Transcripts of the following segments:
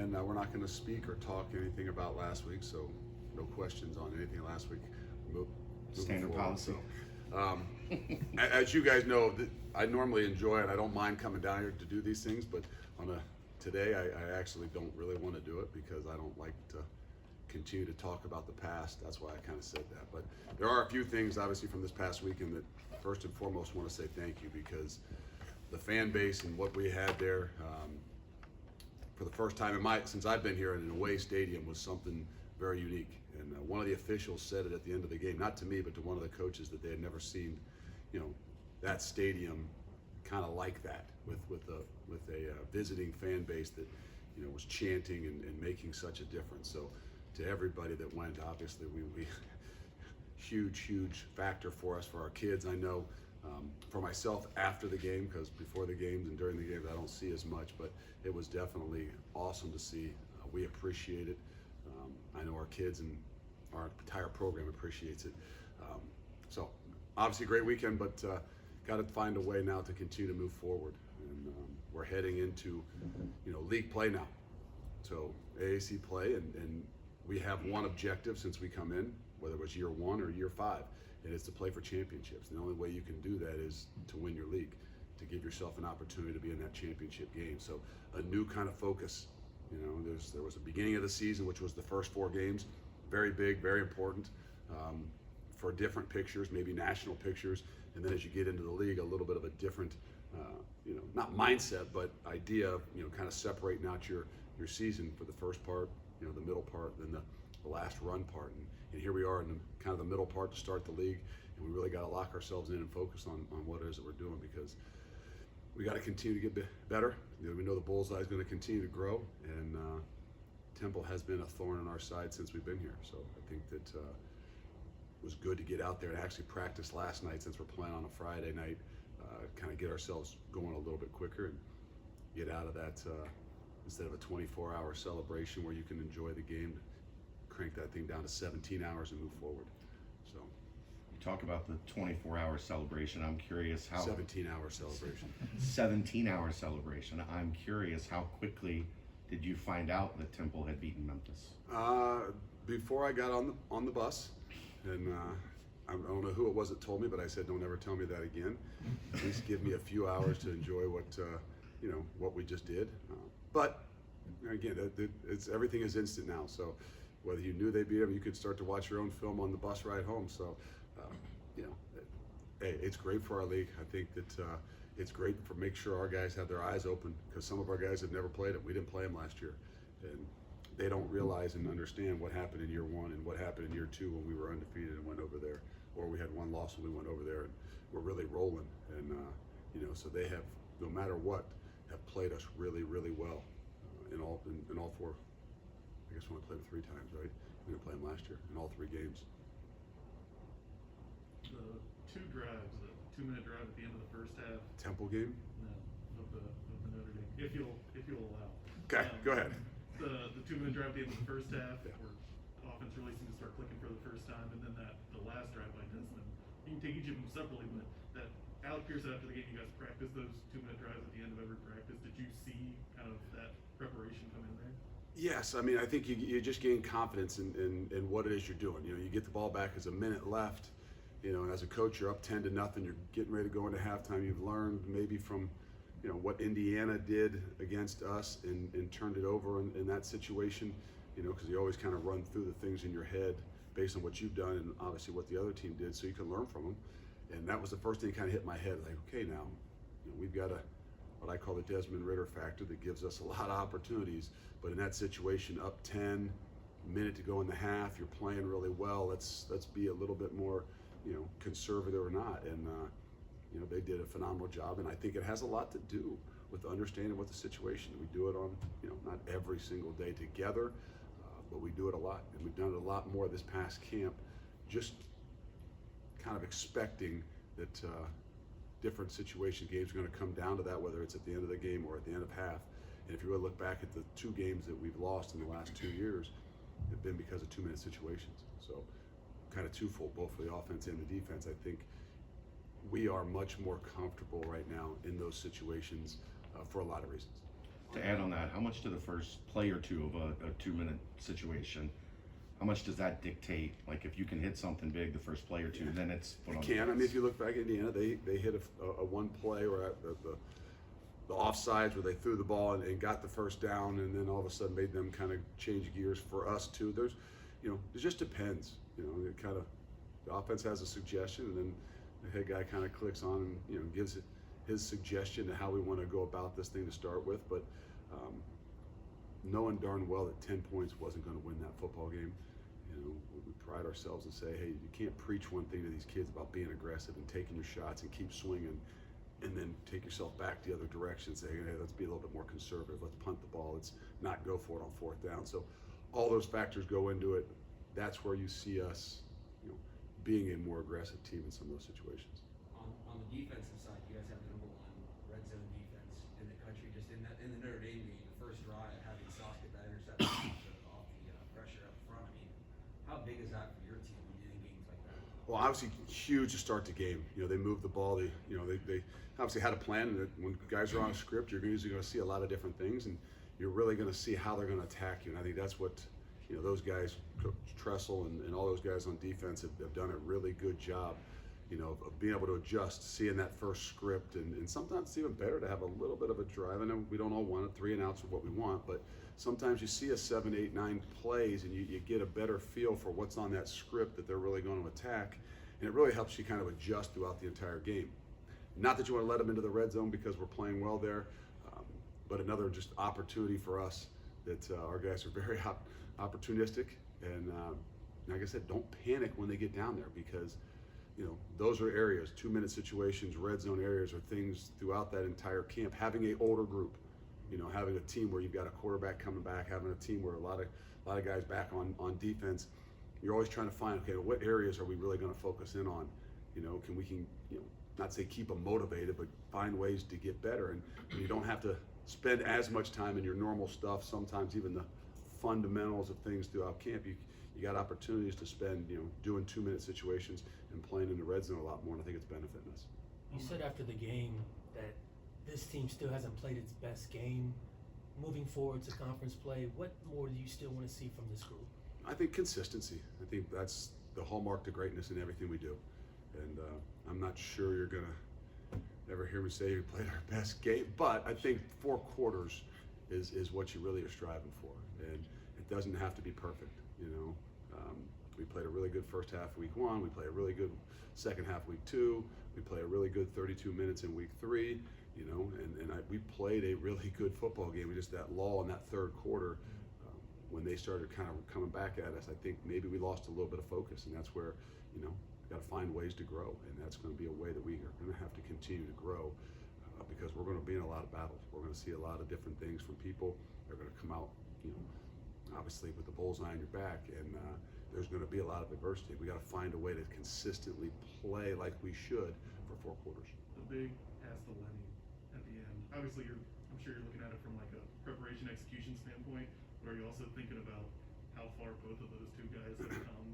and we're not going to speak or talk anything about last week, so no questions on anything last week. Standard forward. policy. So, as you guys know, I normally enjoy it. I don't mind coming down here to do these things, but today I actually don't really want to do it because I don't like to continue to talk about the past. That's why I kind of said that. But there are a few things, obviously, from this past weekend that first and foremost want to say thank you, because the fan base and what we had there for the first time since I've been here in an away stadium was something very unique. And one of the officials said it at the end of the game, not to me, but to one of the coaches, that they had never seen, that stadium kind of like that with a visiting fan base that, was chanting and making such a difference. So to everybody that went, obviously we huge factor for us, for our kids. I know for myself after the game, because before the games and during the games I don't see as much, but it was definitely awesome to see. We appreciate it. I know our kids and our entire program appreciates it. So obviously a great weekend, but got to find a way now to continue to move forward. And we're heading into league play now. So AAC play, and we have one objective since we come in, whether it was year 1 or year 5, and it's to play for championships. And the only way you can do that is to win your league, to give yourself an opportunity to be in that championship game. So a new kind of focus. There was a beginning of the season, which was the first 4 games, very big, very important for different pictures, maybe national pictures. And then as you get into the league, a little bit of a different, not mindset, but idea of, kind of separating out your season for the first part, the middle part, then the last run part. And here we are in kind of the middle part to start the league. And we really got to lock ourselves in and focus on what it is that we're doing, because we got to continue to get better. We know the bullseye is going to continue to grow, and Temple has been a thorn in our side since we've been here. So I think that it was good to get out there and actually practice last night, since we're playing on a Friday night, kind of get ourselves going a little bit quicker and get out of that instead of a 24-hour celebration where you can enjoy the game, crank that thing down to 17 hours and move forward. So You talk about the 24-hour celebration. I'm curious how 17-hour celebration. 17-hour celebration. I'm curious, how quickly did you find out that Temple had beaten Memphis? Before I got on the bus, and I don't know who it was that told me, but I said, don't ever tell me that again. At least give me a few hours to enjoy what we just did. But again, everything is instant now. So whether you knew they beat them, you could start to watch your own film on the bus ride home. So, hey, it's great for our league. I think that it's great for make sure our guys have their eyes open, because some of our guys have never played it. We didn't play them last year, and they don't realize and understand what happened in year 1 and what happened in year 2 when we were undefeated and went over there, or we had 1 loss when we went over there and we're really rolling. And so they have, no matter what, have played us really well in all 4. I guess we only played them 3 times, right? We didn't play them last year in all 3 games. The 2 drives, the 2-minute drive at the end of the first half. Temple game? No, of the Notre Dame, if you'll allow. Okay, go ahead. The 2-minute drive at the end of the first half, Yeah. where offense really seemed to start clicking for the first time, and then the last drive by Desmond. You can take each of them separately, but that Alec Pierce, after the game, you guys practiced those 2-minute drives at the end of every practice. Did you see kind of that preparation come in there? Yes, I mean, I think you just gain confidence in what it is you're doing. You get the ball back, there's a minute left. And as a coach, you're up 10-0. You're getting ready to go into halftime. You've learned maybe from, what Indiana did against us and turned it over in that situation. Because you always kind of run through the things in your head based on what you've done and obviously what the other team did, so you can learn from them. And that was the first thing that kind of hit my head. Like, okay, now we've got what I call the Desmond Ritter factor that gives us a lot of opportunities. But in that situation, up 10, minute to go in the half, you're playing really well. Let's be a little bit more, conservative or not. And they did a phenomenal job. And I think it has a lot to do with understanding what the situation. We do it on, not every single day together, but we do it a lot. And we've done it a lot more this past camp, just kind of expecting that different situation games are going to come down to that, whether it's at the end of the game or at the end of half. And if you really look back at the 2 games that we've lost in the last 2 years, have been because of 2-minute situations. So kind of twofold, both for the offense and the defense. I think we are much more comfortable right now in those situations for a lot of reasons. To add on that, how much do the first play or two of a 2-minute situation, how much does that dictate? Like if you can hit something big the first play or two, then it's put You on. can. I mean, if you look back at Indiana, they hit a one play or at the offsides where they threw the ball and got the first down, and then all of a sudden made them kind of change gears for us too. There's, it just depends. It kind of, the offense has a suggestion, and then the head guy kind of clicks on and gives it his suggestion to how we want to go about this thing to start with. But knowing darn well that 10 points wasn't going to win that football game, we pride ourselves and say, hey, you can't preach one thing to these kids about being aggressive and taking your shots and keep swinging, and then take yourself back the other direction, saying, hey, let's be a little bit more conservative. Let's punt the ball. Let's not go for it on fourth down. So all those factors go into it. That's where you see us, being a more aggressive team in some of those situations. On the defensive side, you guys have the #1 red zone defense in the country. Just in the Notre Dame game, the first drive, having Sauce get that interception off the pressure up front. I mean, how big is that for your team when you're in games like that? Well, obviously huge to start the game. They moved the ball. They obviously had a plan. And when guys are on a script, you're usually going to see a lot of different things, and you're really going to see how they're going to attack you. And I think that's what those guys, Coach Tressel and all those guys on defense have done a really good job. Of being able to adjust, seeing that first script, and sometimes it's even better to have a little bit of a drive. I know we don't all want it, 3 and outs are what we want, but sometimes you see a 7, 8, 9 plays and you get a better feel for what's on that script that they're really going to attack, and it really helps you kind of adjust throughout the entire game. Not that you want to let them into the red zone because we're playing well there, but another just opportunity for us that our guys are very opportunistic, and like I said, don't panic when they get down there, because those are areas, 2-minute situations, red zone areas, are things throughout that entire camp. Having an older group, having a team where you've got a quarterback coming back, having a team where a lot of guys back on defense, you're always trying to find, okay, what areas are we really going to focus in on? Can we not say keep them motivated, but find ways to get better. And you don't have to spend as much time in your normal stuff. Sometimes even the fundamentals of things throughout camp, you got opportunities to spend, doing 2-minute situations and playing in the red zone a lot more, and I think it's benefiting us. You said after the game that this team still hasn't played its best game. Moving forward to conference play, what more do you still want to see from this group? I think consistency. I think that's the hallmark to greatness in everything we do. And I'm not sure you're going to ever hear me say we played our best game, but I think 4 quarters is what you really are striving for. And it doesn't have to be perfect, We played a really good first half week 1. We played a really good second half week 2. We played a really good 32 minutes in week 3, we played a really good football game. We just, that lull in that third quarter, when they started kind of coming back at us, I think maybe we lost a little bit of focus, and that's where, got to find ways to grow, and that's going to be a way that we are going to have to continue to grow, because we're going to be in a lot of battles. We're going to see a lot of different things from people. They're going to come out, obviously with the bullseye on your back, and there's going to be a lot of adversity. We got to find a way to consistently play like we should for 4 quarters. The big pass to Lenny at the end. Obviously, I'm sure you're looking at it from like a preparation execution standpoint, but are you also thinking about how far both of those two guys have come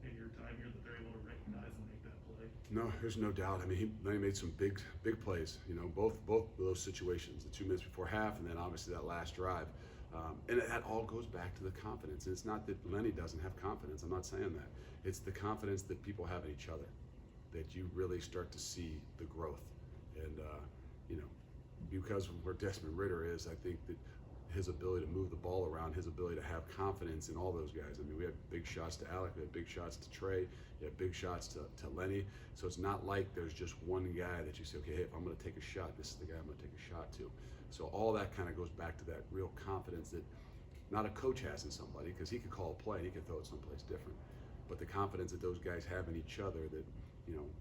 in your time here that they're able to recognize and make that play? No, there's no doubt. I mean, Lenny made some big plays. Both of those situations, the 2 minutes before half, and then obviously that last drive. And that all goes back to the confidence. And it's not that Lenny doesn't have confidence. I'm not saying that. It's the confidence that people have in each other, that you really start to see the growth. And, because of where Desmond Ridder is, I think that his ability to move the ball around, his ability to have confidence in all those guys. I mean, we had big shots to Alec, we had big shots to Trey, we had big shots to Lenny. So it's not like there's just one guy that you say, okay, hey, if I'm going to take a shot, this is the guy I'm going to take a shot to. So all that kind of goes back to that real confidence that not a coach has in somebody, because he could call a play and he could throw it someplace different. But the confidence that those guys have in each other, that,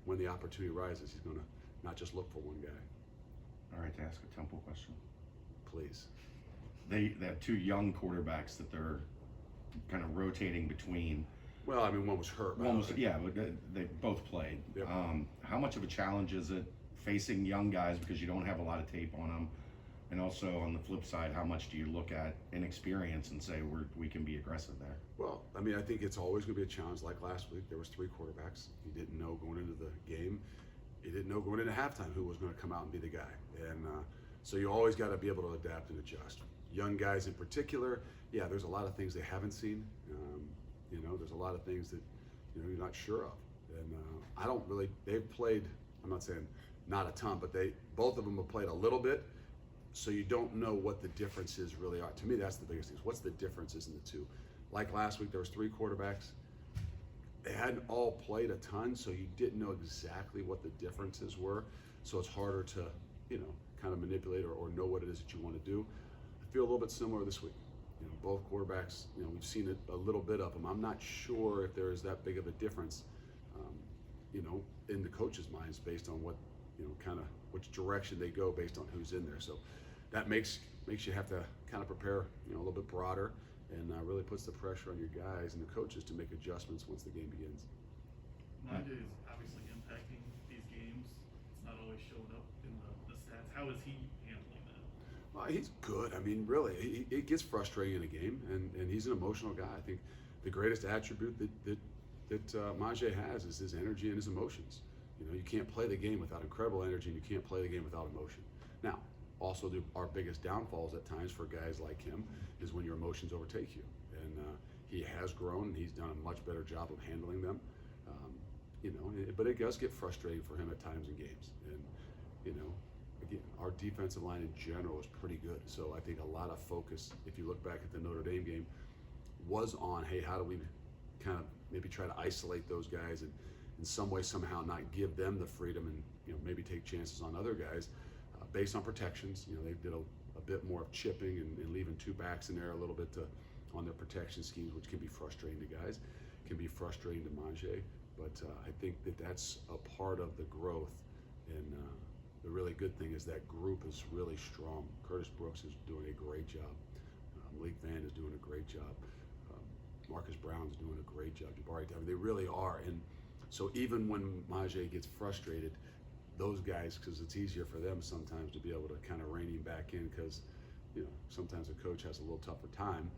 when the opportunity arises, he's going to not just look for one guy. All right, to ask a Temple question. Please. They have 2 young quarterbacks that they're kind of rotating between. Well, I mean, one was hurt. One was, yeah, but they both played. Yep. How much of a challenge is it facing young guys because you don't have a lot of tape on them? And also on the flip side, how much do you look at inexperience and say we can be aggressive there? Well, I mean, I think it's always going to be a challenge. Like last week, there was 3 quarterbacks. You didn't know going into the game. You didn't know going into halftime who was going to come out and be the guy. And So you always got to be able to adapt and adjust. Young guys in particular, yeah, there's a lot of things they haven't seen. There's a lot of things that you're not sure of. And I don't really. They've played. I'm not saying not a ton, but both of them have played a little bit. So you don't know what the differences really are. To me, that's the biggest thing. What's the differences in the two? Like last week, there was 3 quarterbacks. They hadn't all played a ton, so you didn't know exactly what the differences were. So it's harder to, kind of manipulate or know what it is that you want to do. I feel a little bit similar this week. Both quarterbacks, we've seen it a little bit of them. I'm not sure if there is that big of a difference, in the coaches' minds based on what, kind of which direction they go based on who's in there. So that makes you have to kind of prepare, a little bit broader, and really puts the pressure on your guys and the coaches to make adjustments once the game begins. Monday is obviously impacting these games. It's not always showing up in the stats. How is he handling that? Well, he's good. I mean, really, it gets frustrating in a game, and he's an emotional guy. I think the greatest attribute that Majay has is his energy and his emotions. You can't play the game without incredible energy, and you can't play the game without emotion. Now, also our biggest downfalls at times for guys like him is when your emotions overtake you. And he has grown, and he's done a much better job of handling them. But it does get frustrating for him at times in games. And, again, our defensive line in general is pretty good. So I think a lot of focus, if you look back at the Notre Dame game, was on, hey, how do we kind of maybe try to isolate those guys and in some way, somehow not give them the freedom and, maybe take chances on other guys based on protections. They did a bit more of chipping and leaving 2 backs in there a little bit on their protection schemes, which can be frustrating to guys, can be frustrating to Majay. But I think that's a part of the growth. And the really good thing is that group is really strong. Curtis Brooks is doing a great job. Malik Van is doing a great job. Marcus Brown's doing a great job. Jabari, they really are. And so even when Majay gets frustrated, those guys, because it's easier for them sometimes to be able to kind of rein him back in, because sometimes a coach has a little tougher time.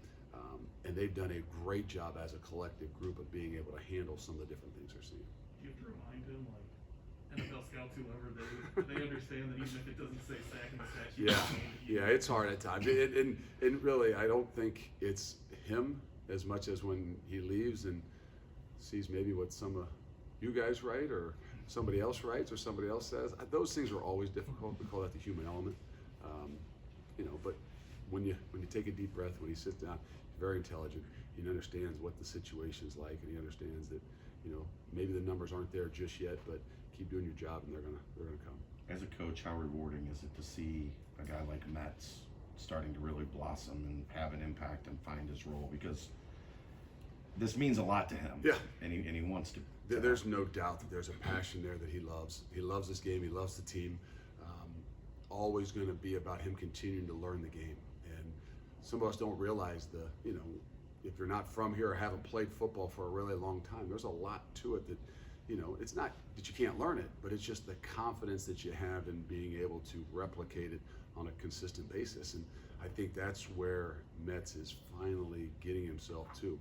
And they've done a great job as a collective group of being able to handle some of the different things they're seeing. Do you have to remind him, like NFL scouts, whoever, they understand that even if it doesn't say sack in the stat sheet, Yeah, it's hard at times. And really, I don't think it's him as much as when he leaves and sees maybe what some of you guys write or somebody else writes or somebody else says. Those things are always difficult. We call that the human element. But when you take a deep breath, when he sits down, he's very intelligent. He understands what the situation is like, and he understands that maybe the numbers aren't there just yet, but keep doing your job, and they're gonna come. As a coach, how rewarding is it to see a guy like Metz starting to really blossom and have an impact and find his role? Because this means a lot to him. Yeah. And he wants to. There's no doubt that there's a passion there that he loves. He loves this game. He loves the team. Always going to be about him continuing to learn the game. And some of us don't realize if you're not from here or haven't played football for a really long time, there's a lot to it that, it's not that you can't learn it, but it's just the confidence that you have in being able to replicate it on a consistent basis. And I think that's where Metz is finally getting himself to.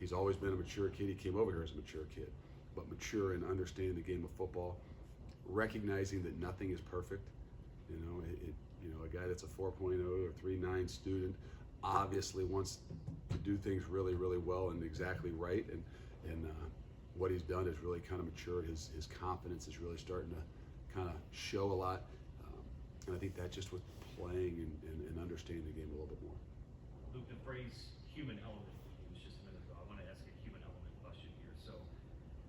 He's always been a mature kid. He came over here as a mature kid, but mature in understanding the game of football, recognizing that nothing is perfect. A guy that's a 4.0 or 3.9 student obviously wants to do things really, really well and exactly right. And what he's done is really kind of matured. His confidence is really starting to kind of show a lot. And I think that just with playing and understanding the game a little bit more. Luke, the phrase human element you used just a minute ago. I want to ask a human element question here. So,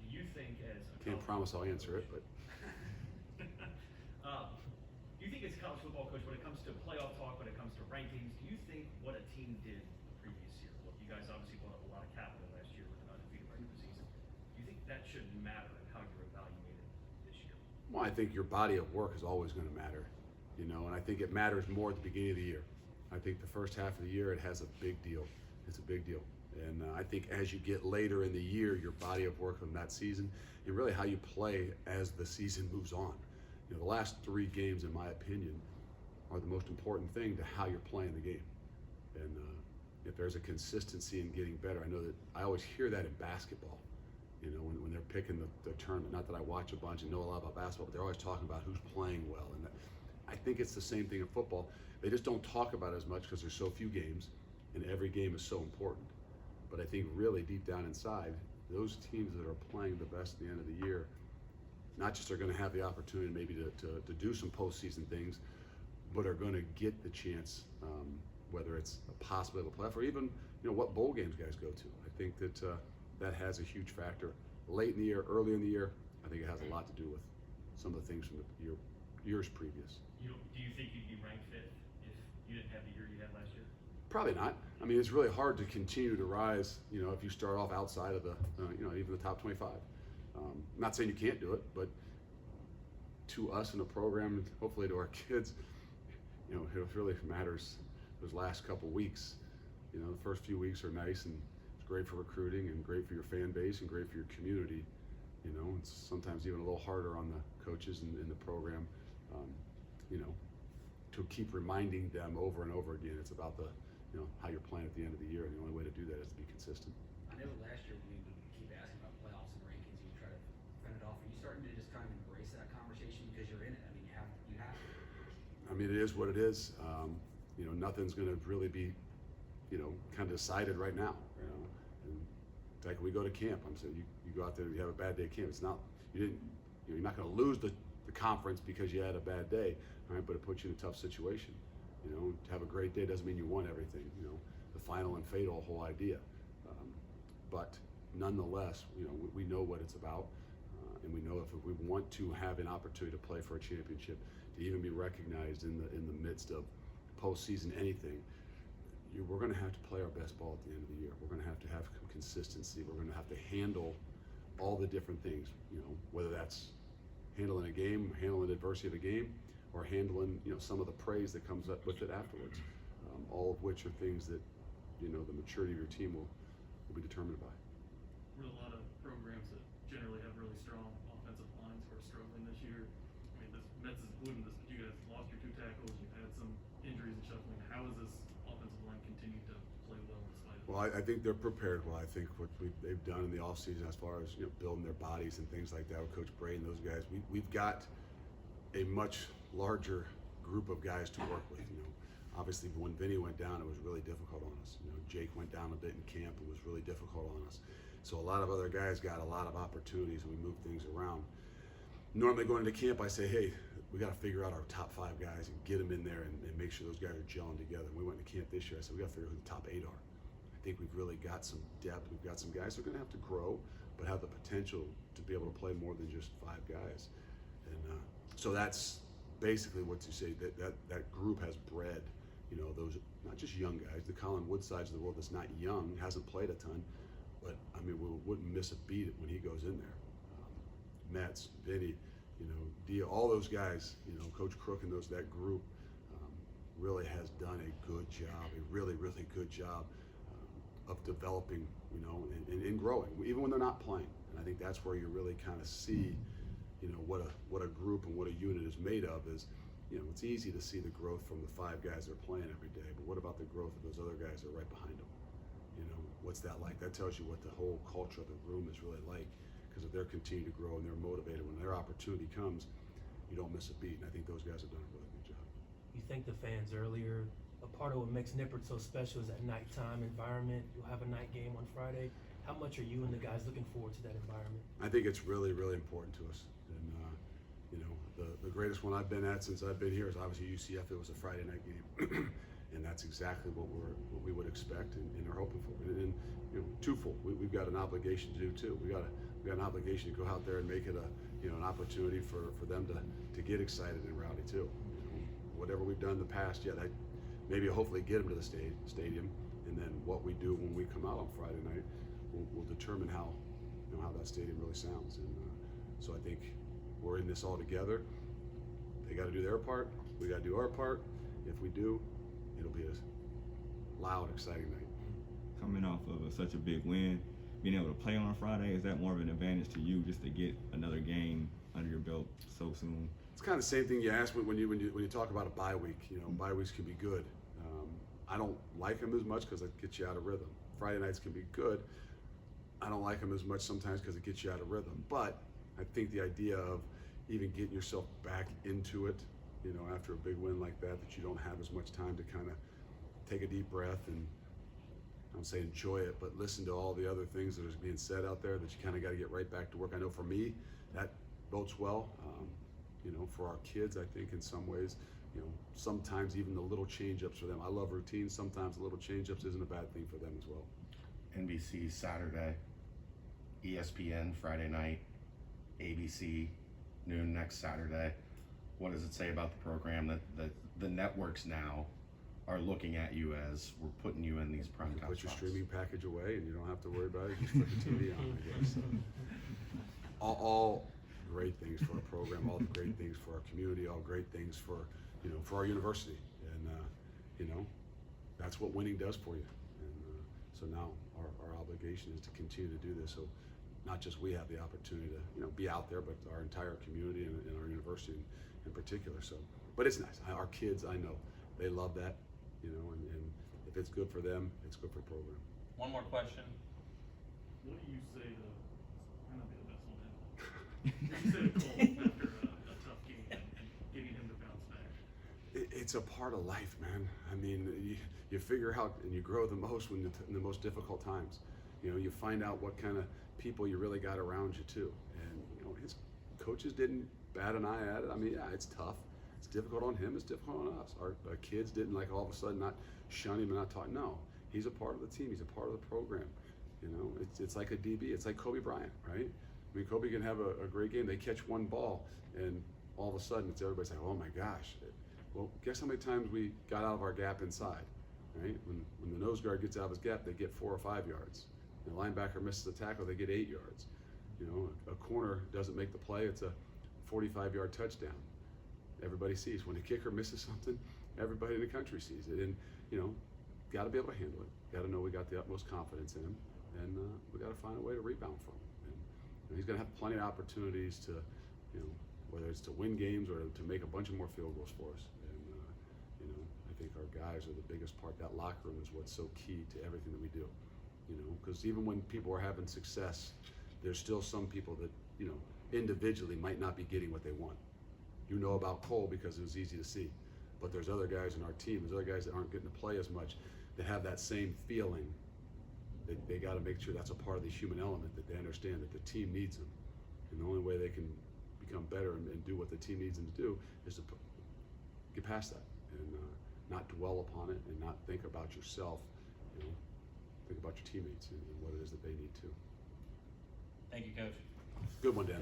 do you think as a Can't promise I'll answer it, but do you think as a college football coach, when it comes to playoff talk, when it comes to rankings, do you think what a team did the previous year? Look, you guys obviously brought up a lot of capital last year with an undefeated regular season. Do you think that should matter in how you're evaluated this year? well, I think your body of work is always going to matter, and I think it matters more at the beginning of the year. I think the first half of the year, it has a big deal. It's a big deal. And I think as you get later in the year, your body of work from that season and really how you play as the season moves on. The last 3 games, in my opinion, are the most important thing to how you're playing the game. And if there's a consistency in getting better, I know that I always hear that in basketball, when they're picking the tournament. Not that I watch a bunch and know a lot about basketball, but they're always talking about who's playing well. And I I think it's the same thing in football. They just don't talk about it as much because there's so few games, and every game is so important. But I think really deep down inside, those teams that are playing the best at the end of the year, not just are going to have the opportunity maybe to do some postseason things, but are going to get the chance, whether it's a possibility to play or even what bowl games guys go to. I think that that has a huge factor. Late in the year, early in the year, I think it has a lot to do with some of the things from the years previous. Do you think you'd be ranked fifth if you didn't have the year you had last year? Probably not. I mean, it's really hard to continue to rise, if you start off outside of the, even the top 25. I'm not saying you can't do it, but to us in the program, and hopefully to our kids, it really matters those last couple weeks. The first few weeks are nice and it's great for recruiting and great for your fan base and great for your community. It's sometimes even a little harder on the coaches and in the program, to keep reminding them over and over again. It's about the, how you're playing at the end of the year, and the only way to do that is to be consistent. I know last year we would keep asking about playoffs and rankings, and you try to fend it off. Are you starting to just kind of embrace that conversation because you're in it? I mean, you have to. I mean, it is what it is. Nothing's going to really be, kind of decided right now. And like we go to camp, I'm saying you go out there, you have a bad day at camp. It's not you're not going to lose the conference because you had a bad day, all right? But it puts you in a tough situation. To have a great day doesn't mean you won everything. The final and fatal whole idea. But nonetheless, we know what it's about, and we know if we want to have an opportunity to play for a championship, to even be recognized in the midst of postseason anything, we're going to have to play our best ball at the end of the year. We're going to have consistency. We're going to have to handle all the different things. Whether that's handling a game, handling adversity of a game, or handling some of the praise that comes up with it afterwards. All of which are things that the maturity of your team will be determined by. We're a lot of programs that generally have really strong offensive lines who are struggling this year. I mean, this Mets is including this, but you guys lost your 2 tackles. You've had some injuries and shuffling. How has this offensive line continued to play well in spite of? Well, I think they're prepared well. I think what they've done in the offseason as far as building their bodies and things like that with Coach Bray and those guys, we've got a much larger group of guys to work with. Obviously when Vinny went down, it was really difficult on us. Jake went down a bit in camp. It was really difficult on us. So a lot of other guys got a lot of opportunities, and we moved things around. Normally going into camp, I say, hey, we got to figure out our top 5 guys and get them in there and make sure those guys are gelling together. And we went to camp this year. I said, we got to figure out who the top 8 are. I think we've really got some depth. We've got some guys that are going to have to grow, but have the potential to be able to play more than just 5 guys. And so that's basically what you say, that group has bred, those not just young guys, the Colin Woodsides of the world that's not young, hasn't played a ton, but I mean, we wouldn't miss a beat when he goes in there. Mets, Vinny, Dia, all those guys, Coach Crook and that group really has done a good job, a really, really good job of developing, and growing, even when they're not playing. And I think that's where you really kind of see, what a group and what a unit is made of is, it's easy to see the growth from the 5 guys that are playing every day, but what about the growth of those other guys that are right behind them? What's that like? That tells you what the whole culture of the room is really like, because if they're continuing to grow and they're motivated, when their opportunity comes, you don't miss a beat, and I think those guys have done a really good job. You thanked the fans earlier. A part of what makes Nippert so special is that nighttime environment. You'll have a night game on Friday. How much are you and the guys looking forward to that environment? I think it's really, really important to us. And the greatest one I've been at since I've been here is obviously UCF. It was a Friday night game, and that's exactly what we would expect and are hoping for. And twofold, we've got an obligation to do too. We got an obligation to go out there and make it an opportunity for them to get excited and rowdy too. Whatever we've done in the past, maybe hopefully get them to the stadium, and then what we do when we come out on Friday night will determine how that stadium really sounds. And so I think we're in this all together. They got to do their part. We got to do our part. If we do, it'll be a loud, exciting night. Coming off of such a big win, being able to play on a Friday, is that more of an advantage to you just to get another game under your belt so soon? It's kind of the same thing you asked me when you talk about a bye week. Bye weeks can be good. I don't like them as much because it gets you out of rhythm. Friday nights can be good. I don't like them as much sometimes because it gets you out of rhythm. But I think the idea of even getting yourself back into it you know, after a big win like that you don't have as much time to kind of take a deep breath and, I don't say enjoy it, but listen to all the other things that are being said out there that you kind of got to get right back to work. I know for me, that bodes well. You know, for our kids, I think in some ways, you know, sometimes even the little change-ups for them. I love routines. Sometimes the little change-ups isn't a bad thing for them as well. NBC Saturday, ESPN Friday night, ABC noon next Saturday. What does it say about the program that the networks now are looking at you as we're putting you in these prime You time put your spots? streaming package away and you don't have to worry about it. You just put the TV on, I guess. So, all great things for our program, all great things for our community, all great things for, you know, for our university. And, you know, that's what winning does for you. And so now our obligation is to continue to do this. So not just we have the opportunity to, you know, be out there, but our entire community and our university in particular. So, but it's nice. Our kids, I know, they love that, you know, and if it's good for them, it's good for the program. One more question. What do you say to, might not be the best one ever. What do you say to Cole after a tough game and getting him to bounce back? It's a part of life, man. I mean, you figure out and you grow the most when in the most difficult times. You know, you find out what kind of people you really got around you too. And, you know, his coaches didn't bat an eye at it. I mean, yeah, it's tough. It's difficult on him. It's difficult on us. Our kids didn't like all of a sudden not shun him and not talk. No, he's a part of the team. He's a part of the program. You know, it's like a DB. It's like Kobe Bryant, right? I mean, Kobe can have a great game. They catch one ball, and all of a sudden, it's everybody saying, "Oh my gosh!" Well, guess how many times we got out of our gap inside, right? When the nose guard gets out of his gap, they get 4 or 5 yards. The linebacker misses a tackle, they get 8 yards. You know, a corner doesn't make the play. It's a 45-yard touchdown. Everybody sees. When a kicker misses something, everybody in the country sees it. And, you know, got to be able to handle it. Got to know we got the utmost confidence in him. And we got to find a way to rebound from him. And, you know, he's going to have plenty of opportunities to, you know, whether it's to win games or to make a bunch of more field goals for us. And, you know, I think our guys are the biggest part. That locker room is what's so key to everything that we do. You know, because even when people are having success, there's still some people that, you know, individually might not be getting what they want. You know about Cole because it was easy to see. But there's other guys in our team, there's other guys that aren't getting to play as much that have that same feeling. They got to make sure that's a part of the human element, that they understand that the team needs them. And the only way they can become better and do what the team needs them to do is to get past that and not dwell upon it and not think about yourself, you know, think about your teammates and what it is that they need to. Thank you, Coach. Good one, Dan.